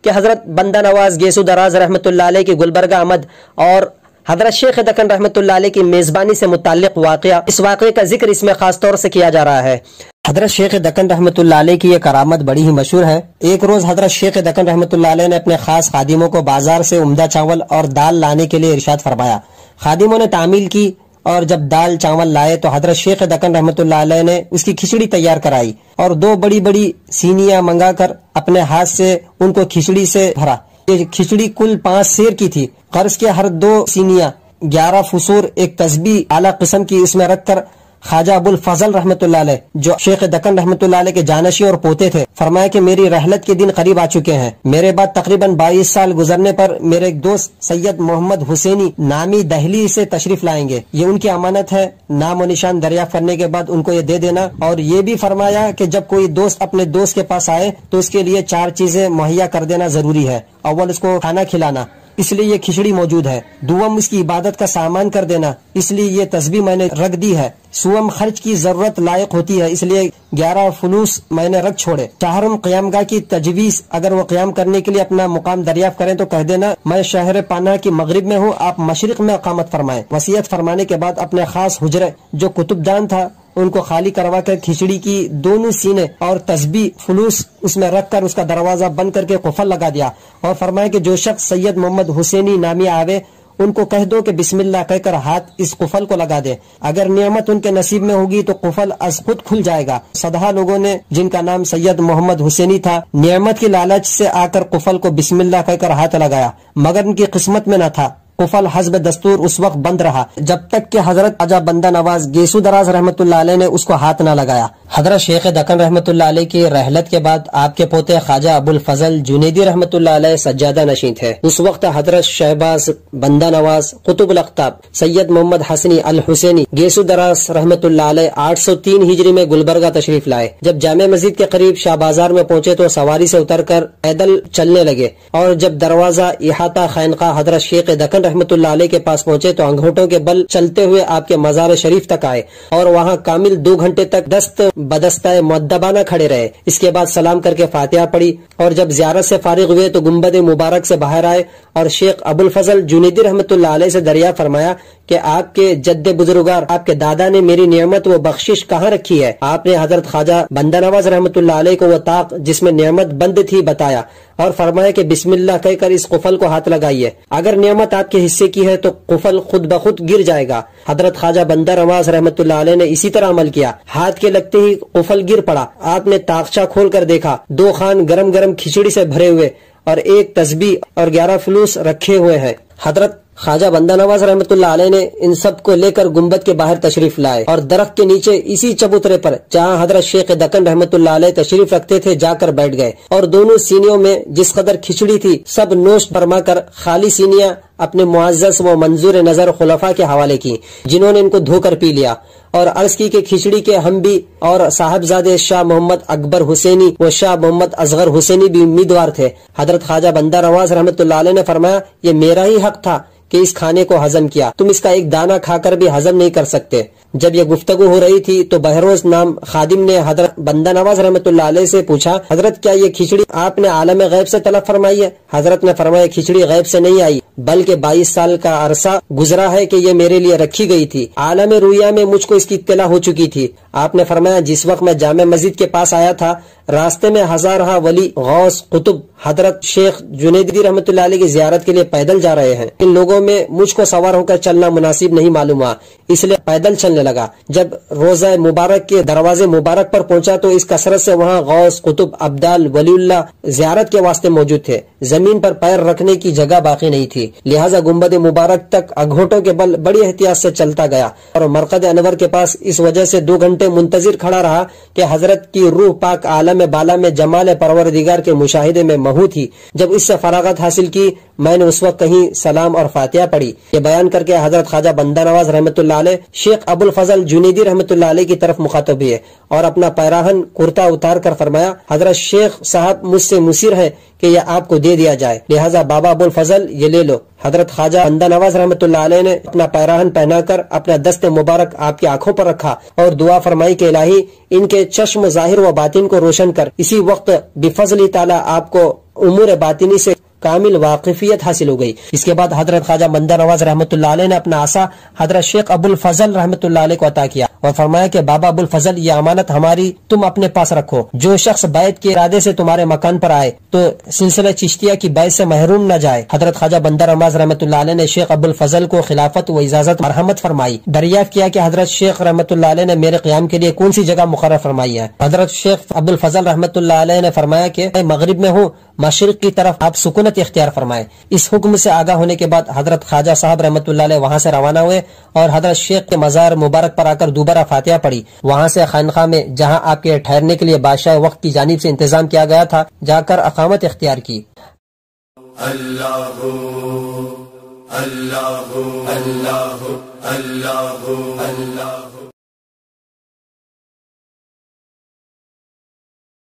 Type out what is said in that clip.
کہ حضرت بندہ نواز گیسو دراز رحمۃ اللہ علیہ کی گلبرگہ آمد اور حضرت شیخ دکن رحمۃ اللہ علیہ کی میزبانی سے متعلق واقعہ، اس واقعے کا ذکر اس میں خاص طور سے کیا جا رہا ہے۔ حضرت شیخ دکن رحمۃ اللہ علیہ کی یہ کرامت بڑی ہی مشہور ہے۔ ایک روز حضرت شیخ دکن رحمۃ اللہ علیہ نے اپنے خاص خادموں کو بازار سے عمدہ چاول اور دال لانے کے لیے ارشاد فرمایا۔ خادموں نے تعمیل کی اور جب دال چاول لائے تو حضرت شیخ دکن رحمۃ اللہ علیہ نے اس کی کھچڑی تیار کرائی اور 2 بڑی بڑی سینیاں منگا کر اپنے ہاتھ سے ان کو کھچڑی سے بھرا۔ یہ کھچڑی کل 5 سیر کی تھی۔ قرض کے ہر 2 سینیاں 11 فسور ایک تسبیح اعلیٰ قسم کی اس میں رکھ کر خواجہ ابو الفضل رحمۃ اللہ علیہ جو شیخ دکن رحمۃ اللہ علیہ کے جانشین اور پوتے تھے، فرمایا کہ میری رحلت کے دن قریب آ چکے ہیں۔ میرے بعد تقریباً 22 سال گزرنے پر میرے ایک دوست سید محمد حسینی نامی دہلی سے تشریف لائیں گے، یہ ان کی امانت ہے، نام و نشان دریافت کرنے کے بعد ان کو یہ دے دینا۔ اور یہ بھی فرمایا کہ جب کوئی دوست اپنے دوست کے پاس آئے تو اس کے لیے 4 چیزیں مہیا کر دینا ضروری ہے۔ اول اس کو کھانا کھلانا، اس لیے یہ کھچڑی موجود ہے۔ دوم اس کی عبادت کا سامان کر دینا، اس لیے یہ تسبیح میں نے رکھ دی ہے۔ سوم خرچ کی ضرورت لائق ہوتی ہے، اس لیے 11 فلوس میں نے رکھ چھوڑے۔ چہارم قیام گاہ کی تجویز، اگر وہ قیام کرنے کے لیے اپنا مقام دریافت کریں تو کہہ دینا میں شہر پناہ کی مغرب میں ہوں، آپ مشرق میں اقامت فرمائیں۔ وصیت فرمانے کے بعد اپنے خاص حجرے جو کتب دان تھا ان کو خالی کروا کر کھچڑی کی دونوں سینے اور تسبیح فلوس اس میں رکھ کر اس کا دروازہ بند کر کے قفل لگا دیا اور فرمایا کہ جو شخص سید محمد حسینی نامی آوے ان کو کہہ دو کہ بسم اللہ کہہ کر ہاتھ اس قفل کو لگا دے، اگر نعمت ان کے نصیب میں ہوگی تو قفل از خود کھل جائے گا۔ صدہا لوگوں نے جن کا نام سید محمد حسینی تھا نعمت کی لالچ سے آ کر قفل کو بسم اللہ کہہ کر ہاتھ لگایا، مگر ان کی قسمت میں نہ تھا۔ قفل حسب دستور اس وقت بند رہا جب تک کہ حضرت خواجہ بندہ نواز گیسو دراز رحمۃ اللہ علیہ نے اس کو ہاتھ نہ لگایا۔ حضرت شیخ دکن رحمۃ اللہ علیہ کی رحلت کے بعد آپ کے پوتے خواجہ ابو الفضل جنیدی رحمۃ اللہ علیہ سجادہ نشین تھے۔ اس وقت حضرت شہباز بندہ نواز قطب الاقطاب سید محمد حسنی الحسینی گیسو دراز رحمۃ اللہ علیہ 803 ہجری میں گلبرگہ تشریف لائے۔ جب جامع مسجد کے قریب شاہ بازار میں پہنچے تو سواری سے اتر کر پیدل چلنے لگے اور جب دروازہ احاطہ خانقاہ حضرت شیخ دکن رحمۃ اللہ علیہ کے پاس پہنچے تو انگوٹھوں کے بل چلتے ہوئے آپ کے مزار شریف تک آئے اور وہاں کامل 2 گھنٹے تک دست بدستہ مؤدبانہ کھڑے رہے۔ اس کے بعد سلام کر کے فاتحہ پڑھی اور جب زیارت سے فارغ ہوئے تو گنبد مبارک سے باہر آئے اور شیخ ابو الفضل جنیدی رحمۃ اللہ علیہ سے دریافت فرمایا کہ آپ کے جد بزرگوار آپ کے دادا نے میری نعمت و بخشش کہاں رکھی ہے؟ آپ نے حضرت خواجہ بندہ نواز رحمۃ اللہ علیہ کو وہ طاق جس میں نعمت بند تھی بتایا اور فرمایا کہ بسم اللہ کہہ کر اس قفل کو ہاتھ لگائیے، اگر نعمت آپ کے حصے کی ہے تو قفل خود بخود گر جائے گا۔ حضرت خواجہ بندہ نواز رحمۃ اللہ علیہ نے اسی طرح عمل کیا، ہاتھ کے لگتے ہی قفل گر پڑا۔ آپ نے طاقچہ کھول کر دیکھا 2 خوان گرم گرم کھچڑی سے بھرے ہوئے اور 1 تسبیح اور 11 فلوس رکھے ہوئے ہیں۔ حضرت خواجہ بندہ نواز رحمۃ اللہ علیہ نے ان سب کو لے کر گنبد کے باہر تشریف لائے اور درخت کے نیچے اسی چبوترے پر جہاں حضرت شیخ دکن رحمۃ اللہ علیہ تشریف رکھتے تھے جا کر بیٹھ گئے اور دونوں سینیوں میں جس قدر کھچڑی تھی سب نوش فرما کر خالی سینیاں اپنے معزز و منظور نظر خلفاء کے حوالے کی جنہوں نے ان کو دھو کر پی لیا اور عرض کی کہ کھچڑی کے ہم بھی اور صاحبزادے شاہ محمد اکبر حسینی و شاہ محمد اصغر حسینی بھی امیدوار تھے۔ حضرت خواجہ بندہ نواز رحمۃ اللہ علیہ نے فرمایا یہ میرا ہی حق تھا کہ اس کھانے کو ہضم کیا، تم اس کا ایک دانہ کھا کر بھی ہضم نہیں کر سکتے۔ جب یہ گفتگو ہو رہی تھی تو بہروز نام خادم نے حضرت بندہ نواز رحمۃ اللہ علیہ سے پوچھا حضرت کیا یہ کھچڑی آپ نے عالم غیب سے طلب فرمائی ہے؟ حضرت نے فرمایا کھچڑی غیب سے نہیں آئی بلکہ 22 سال کا عرصہ گزرا ہے کہ یہ میرے لیے رکھی گئی تھی، عالم رویا میں مجھ کو اس کی اطلاع ہو چکی تھی۔ آپ نے فرمایا جس وقت میں جامع مسجد کے پاس آیا تھا راستے میں ہزارہ ولی غوث قطب حضرت شیخ جنیدی رحمۃ اللہ علیہ کی زیارت کے لیے پیدل جا رہے ہیں، ان لوگوں میں مجھ کو سوار ہو کر چلنا مناسب نہیں معلوم ہوا اس لیے پیدل چلنے لگا۔ جب روزہ مبارک کے دروازے مبارک پر پہنچا تو اس کثرت سے وہاں غوث قطب ابدال ولی اللہ زیارت کے واسطے موجود تھے، زمین پر پیر رکھنے کی جگہ باقی نہیں تھی، لہٰذا گنبد مبارک تک انگوٹھوں کے بل بڑی احتیاط سے چلتا گیا اور مرقد انور کے پاس اس وجہ سے 2 گھنٹے منتظر کھڑا رہا کہ حضرت کی روح پاک عالم بالا میں جمال پروردگار کے مشاہدے میں محو تھی۔ جب اس سے فراغت حاصل کی میں نے اس وقت کہیں سلام اور فاتحہ پڑھی۔ یہ بیان کر کے حضرت خواجہ بندہ نواز رحمۃ اللہ علیہ شیخ ابو الفضل جنیدی رحمۃ اللہ علیہ کی طرف مخاطب ہوئے اور اپنا پیراہن کرتا اتار کر فرمایا حضرت شیخ صاحب مجھ سے مصر ہے کہ یہ آپ کو دے دیا جائے، لہٰذا بابا ابو الفضل یہ لے لو۔ حضرت خواجہ بندہ نواز رحمۃ اللہ علیہ نے اپنا پیراہن پہنا کر اپنا دست مبارک آپ کی آنکھوں پر رکھا اور دعا فرمائی کہ الہی ان کے چشم ظاہر و باطن کو روشن کر، اسی وقت بفضل تعالی آپ کو امور باطنی سے کامل واقفیت حاصل ہو گئی۔ اس کے بعد حضرت خواجہ بندہ نواز رحمۃ اللہ علیہ نے اپنا عصا حضرت شیخ ابو الفضل رحمۃ اللہ علیہ کو عطا کیا اور فرمایا کہ بابا ابو الفضل، یہ امانت ہماری، تم اپنے پاس رکھو۔ جو شخص بیعت کے ارادے سے تمہارے مکان پر آئے تو سلسلہ چشتیہ کی بیعت سے محروم نہ جائے۔ حضرت خواجہ بندہ نواز رحمۃ اللہ علیہ نے شیخ ابو الفضل کو خلافت و اجازت مرحمت فرمائی۔ دریافت کیا کہ حضرت شیخ رحمۃ اللہ علیہ نے میرے قیام کے لیے کون سی جگہ مقرر فرمائی ہے؟ حضرت شیخ ابو الفضل رحمۃ اللہ علیہ نے فرمایا کہ میں مغرب میں ہوں، مشرق کی طرف آپ سکونت اختیار فرمائیں۔ اس حکم سے آگاہ ہونے کے بعد حضرت خواجہ صاحب رحمۃ اللہ علیہ وہاں سے روانہ ہوئے اور حضرت شیخ کے مزار مبارک پر آ کر دوبارہ فاتحہ پڑھی۔ وہاں سے خانقاہ میں جہاں آپ کے ٹھہرنے کے لیے بادشاہ وقت کی جانب سے انتظام کیا گیا تھا جا کر اقامت اختیار کی۔ اللہ اللہ اللہ اللہ اللہ